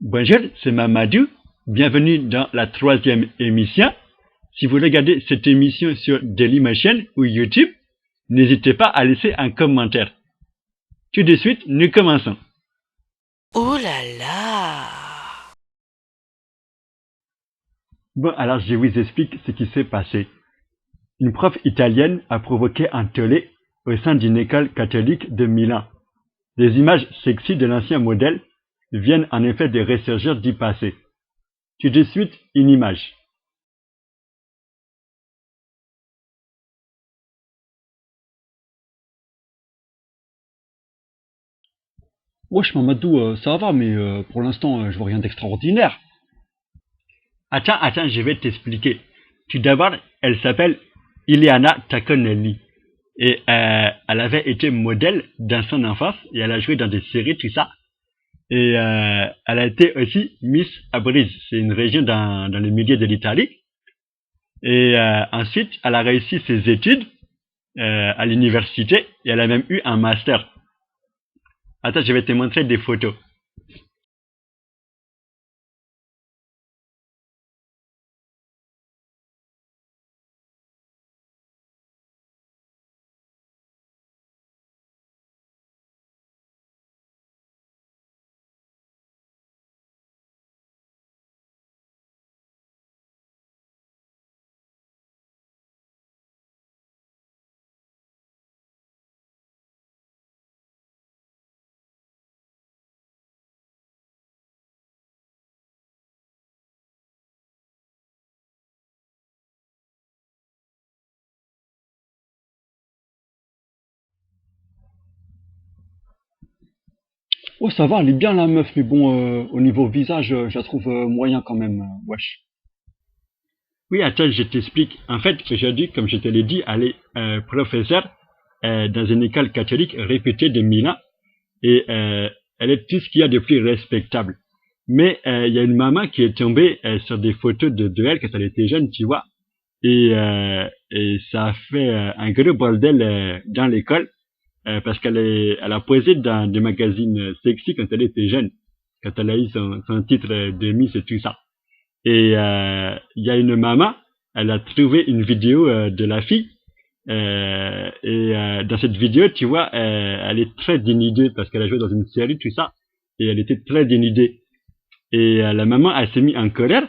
Bonjour, c'est Mamadou. Bienvenue dans la 3e émission. Si vous regardez cette émission sur Dailymotion ou YouTube, n'hésitez pas à laisser un commentaire. Tout de suite, nous commençons. Oh là là! Bon, alors je vous explique ce qui s'est passé. Une prof italienne a provoqué un tollé au sein d'une école catholique de Milan. Des images sexy de l'ancien modèle viennent en effet de ressurgir du passé. Tout de suite, une image. Wesh Mamadou, ça va, mais pour l'instant, je vois rien d'extraordinaire. Attends, je vais t'expliquer. Tout d'abord, elle s'appelle Ileana Taconelli. Et elle avait été modèle dans son enfance et elle a joué dans des séries, tout ça. Et elle a été aussi Miss Abruzzo, c'est une région dans le milieu de l'Italie. Et ensuite, elle a réussi ses études à l'université et elle a même eu un master. Attends, je vais te montrer des photos. Oh, ça va, elle est bien la meuf, mais bon, au niveau visage, je la trouve moyen quand même, wesh. Oui, attends, je t'explique. En fait, aujourd'hui, comme je te l'ai dit, elle est professeure dans une école catholique réputée de Milan. Et elle est tout ce qu'il y a de plus respectable. Mais il y a une maman qui est tombée sur des photos de elle quand elle était jeune, tu vois. Et ça a fait un gros bordel dans l'école parce elle a posé dans des magazines sexy quand elle était jeune, quand elle a eu son titre de Miss et tout ça. Et il y a une maman, elle a trouvé une vidéo de la fille. Dans cette vidéo, tu vois, elle est très dénudée parce qu'elle a joué dans une série, tout ça, et elle était très dénudée. Et la maman, elle s'est mise en colère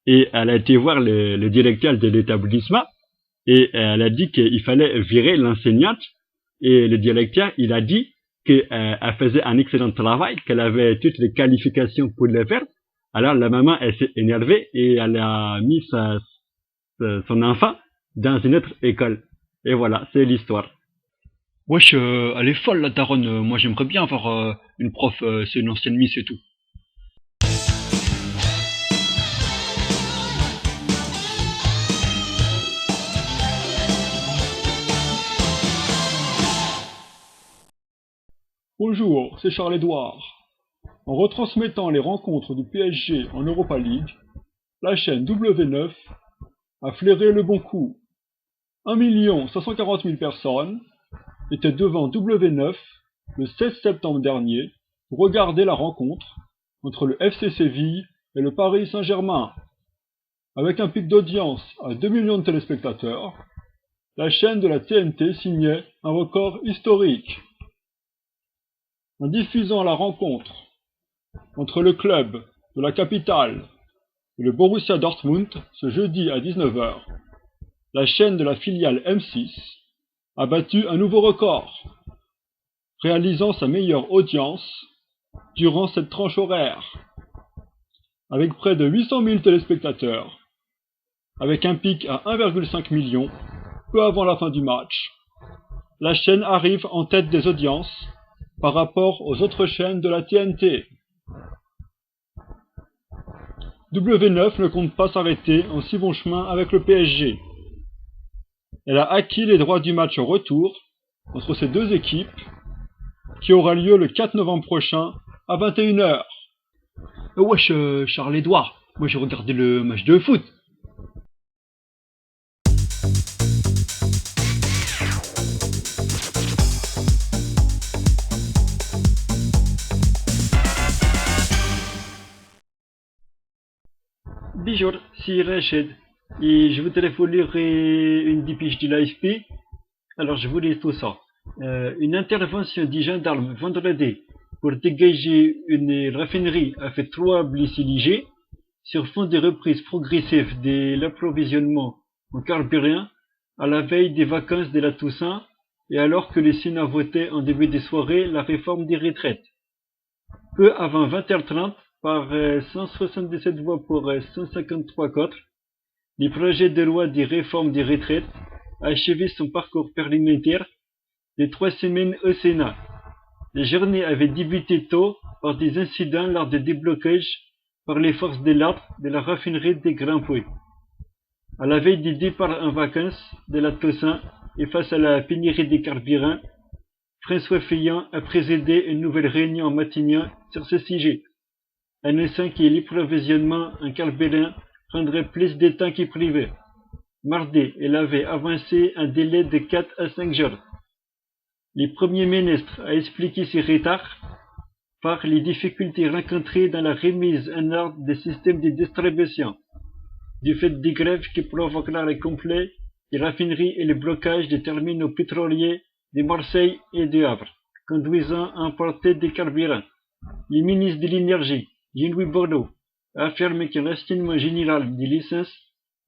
et elle a été voir le directeur de l'établissement et elle a dit qu'il fallait virer l'enseignante. Et le directeur, il a dit qu'elle faisait un excellent travail, qu'elle avait toutes les qualifications pour le faire. Alors la maman, elle s'est énervée et elle a mis son enfant dans une autre école. Et voilà, c'est l'histoire. Wesh, elle est folle la daronne, moi j'aimerais bien avoir une prof, c'est une ancienne Miss et tout. Bonjour, c'est Charles-Édouard. En retransmettant les rencontres du PSG en Europa League, la chaîne W9 a flairé le bon coup. 1 540 000 personnes étaient devant W9 le 16 septembre dernier pour regarder la rencontre entre le FC Séville et le Paris Saint-Germain. Avec un pic d'audience à 2 millions de téléspectateurs, la chaîne de la TNT signait un record historique. En diffusant la rencontre entre le club de la capitale et le Borussia Dortmund ce jeudi à 19h, la chaîne de la filiale M6 a battu un nouveau record, réalisant sa meilleure audience durant cette tranche horaire. Avec près de 800 000 téléspectateurs, avec un pic à 1,5 million peu avant la fin du match, la chaîne arrive en tête des audiences par rapport aux autres chaînes de la TNT. W9 ne compte pas s'arrêter en si bon chemin avec le PSG. Elle a acquis les droits du match retour entre ces deux équipes qui aura lieu le 4 novembre prochain à 21h. Wesh, Charles-Édouard, moi j'ai regardé le match de foot. Bonjour, c'est Rachid. Et je voudrais vous lire une dépêche de l'AFP. Alors je vous lis tout ça. Une intervention des gendarmes vendredi pour dégager une raffinerie a fait 3 blessés légers sur fond de reprise progressive de l'approvisionnement en carburant à la veille des vacances de la Toussaint et alors que le Sénat votait en début de soirée la réforme des retraites. Peu avant 20h30, par 177 voix pour 153 contre, le projet de loi de réforme des retraites a achevé son parcours parlementaire de 3 semaines au Sénat. La journée avait débuté tôt par des incidents lors de déblocage par les forces de l'ordre de la raffinerie des Grands Puits. À la veille du départ en vacances de la Toussaint et face à la pénurie des carburants, François Fillon a présidé une nouvelle réunion en Matignon sur ce sujet, annonçant que l'approvisionnement en carburant prendrait plus de temps que prévu. Mardi, il avait avancé un délai de 4 à 5 jours. Le Premier ministre a expliqué ce retard par les difficultés rencontrées dans la remise en ordre des systèmes de distribution, du fait des grèves qui provoquent l'arrêt complet des raffineries et le blocage des terminaux pétroliers de Marseille et de Havre, conduisant à importer des carburants. Le ministre de l'Énergie, Jean-Louis Borloo, a affirmé qu'un rationnement général des licences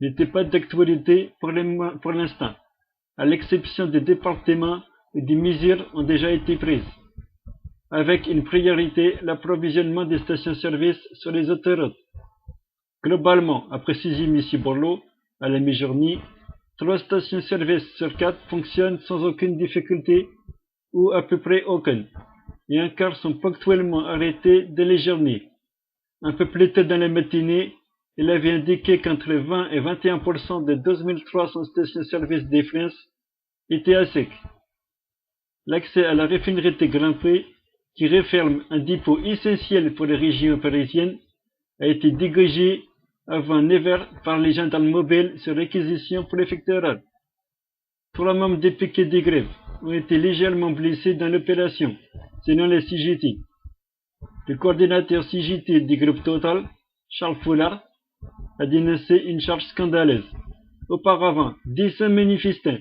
n'était pas d'actualité pour l'instant, à l'exception des départements où des mesures ont déjà été prises, avec une priorité l'approvisionnement des stations-service sur les autoroutes. Globalement, a précisé M. Borloo, à la mi-journée, 3 stations-service sur 4 fonctionnent sans aucune difficulté ou à peu près aucune, et un quart sont ponctuellement arrêtés dès les journées. Un peu plus tôt dans la matinée, il avait indiqué qu'entre 20 et 21% des 12 300 stations-service de France étaient à sec. L'accès à la raffinerie de Grand Puy, qui referme un dépôt essentiel pour les régions parisiennes, a été dégagé avant 9h par les gendarmes mobiles sur réquisition préfectorale. 3 membres des piquets de grève ont été légèrement blessés dans l'opération, selon la CGT. Le coordinateur CGT du groupe Total, Charles Foulard, a dénoncé une charge scandaleuse. Auparavant, 200 manifestants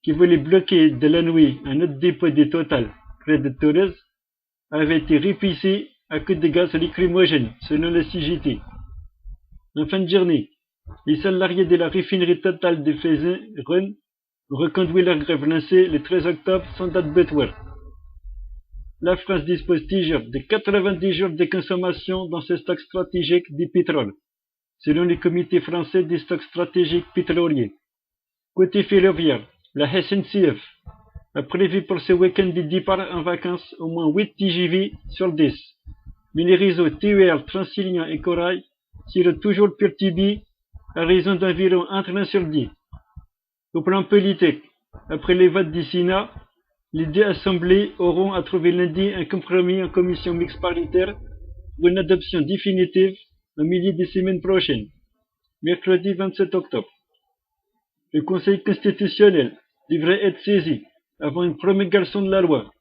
qui voulaient bloquer de la nuit un autre dépôt de Total près de Toulouse avaient été repoussés à coups de gaz lacrymogène, selon la CGT. En fin de journée, les salariés de la raffinerie Total de Faisin-Rhône ont reconduit leur grève lancée le 13 octobre sans date butoir. La France dispose toujours de 90 jours de consommation dans ses stocks stratégiques de pétrole, selon le comité français des stocks stratégiques pétroliers. Côté ferroviaire, la SNCF a prévu pour ce week-end de départ en vacances au moins 8 TGV sur 10. Mais les réseaux TER, Transilien et Corail seront toujours perturbés à raison d'environ un train sur 10. Au plan politique, après les votes du Sénat, les 2 assemblées auront à trouver lundi un compromis en commission mixte paritaire pour une adoption définitive au milieu des semaines prochaines, mercredi 27 octobre. Le Conseil constitutionnel devrait être saisi avant une promulgation de la loi.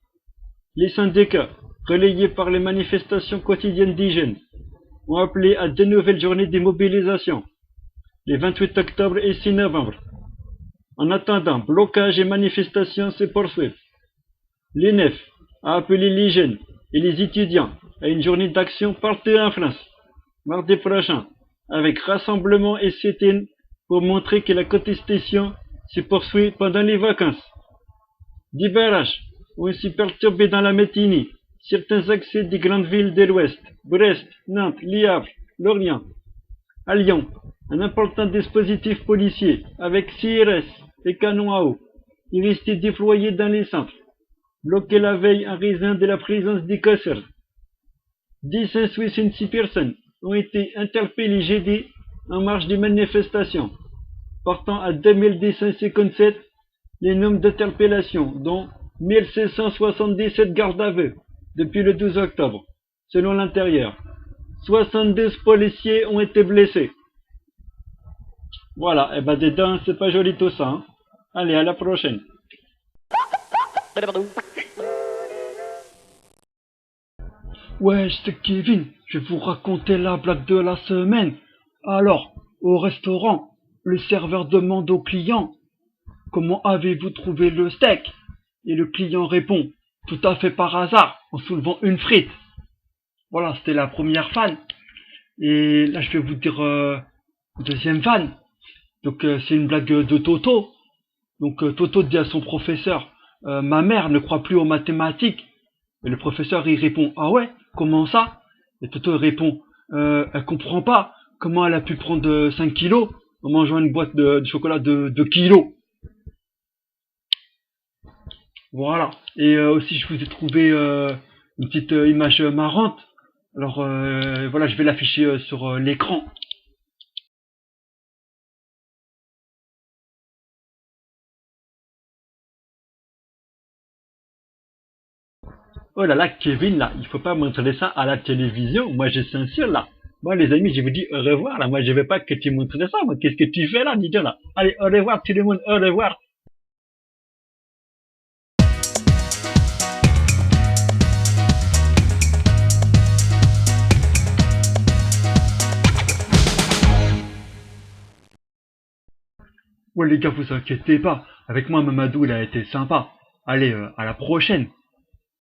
Les syndicats, relayés par les manifestations quotidiennes des jeunes, ont appelé à 2 nouvelles journées de mobilisation, les 28 octobre et 6 novembre. En attendant, blocage et manifestations se poursuivent. L'UNEF a appelé les jeunes et les étudiants à une journée d'action partout en France, mardi prochain, avec rassemblement et sit-in pour montrer que la contestation se poursuit pendant les vacances. Des barrages ont aussi perturbé dans la matinée certains accès des grandes villes de l'Ouest, Brest, Nantes, Le Havre, Lorient. À Lyon, un important dispositif policier avec CRS et canons à eau est resté déployé dans les centres, bloqué la veille en raison de la présence des casseurs. 266 personnes ont été interpellées jeudi en marge des manifestations, portant à 2257 les nombres d'interpellations, dont 1677 gardes à vue depuis le 12 octobre, selon l'Intérieur. 72 policiers ont été blessés. Voilà, et ben dedans, c'est pas joli tout ça. Hein. Allez, à la prochaine. Ouais, c'est Kevin, je vais vous raconter la blague de la semaine. Alors, au restaurant, le serveur demande au client: comment avez-vous trouvé le steak? Et le client répond: tout à fait par hasard, en soulevant une frite. Voilà, c'était la première fan. Et là, je vais vous dire deuxième fan. Donc, c'est une blague de Toto. Donc, Toto dit à son professeur: ma mère ne croit plus aux mathématiques. Et le professeur, il répond: ah ouais, comment ça? Et Toto répond: elle comprend pas comment elle a pu prendre 5 kilos en mangeant une boîte de chocolat de 2 kilos. Voilà. Et aussi, je vous ai trouvé une petite image marrante. Alors, voilà, je vais l'afficher sur l'écran. Oh là là, Kevin, là, il faut pas montrer ça à la télévision. Moi, je censure, là. Moi, les amis, je vous dis au revoir, là. Moi, je veux pas que tu montres ça. Moi, qu'est-ce que tu fais là, dis là? Allez, au revoir, tout le monde, au revoir. Ouais, les gars, vous inquiétez pas. Avec moi, Mamadou, il a été sympa. Allez, à la prochaine.